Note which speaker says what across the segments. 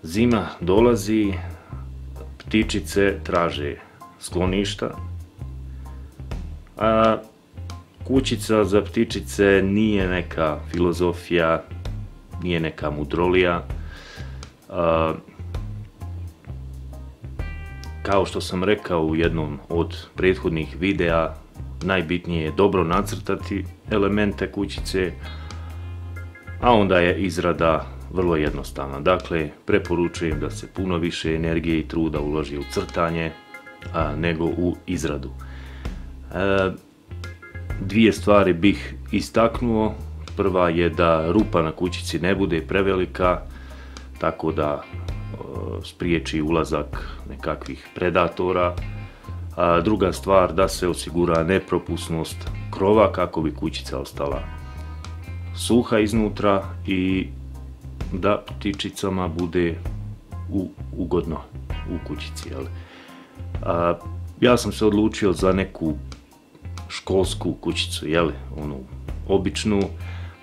Speaker 1: Zima dolazi, ptičice traže skloništa, a kućica za ptičice nije neka filozofija, nije neka mudrolija. Kao što sam rekao u jednom od prethodnih videa, najbitnije je dobro nacrtati elemente kućice, a onda je izrada vrlo jednostavna. Dakle, preporučujem da se puno više energije i truda uloži u crtanje nego u izradu. Dvije stvari bih istaknuo. Prva je da rupa na kućici ne bude prevelika, tako da spriječi ulazak nekakvih predatora. Druga stvar, da se osigura nepropusnost krova kako bi kućica ostala suha iznutra i da ptičicama bude ugodno u kućici. Ja sam se odlučio za neku školsku kućicu, onu običnu,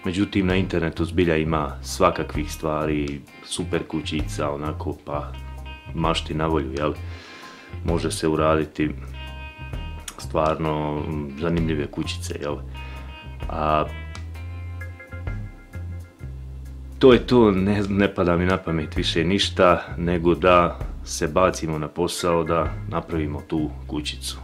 Speaker 1: međutim na internetu zbilja ima svakakvih stvari, super kućica, onako pa mašti na volju, može se uraditi stvarno zanimljive kućice, to je to, ne pada mi na pamet više ništa, nego da se bacimo na posao da napravimo tu kućicu.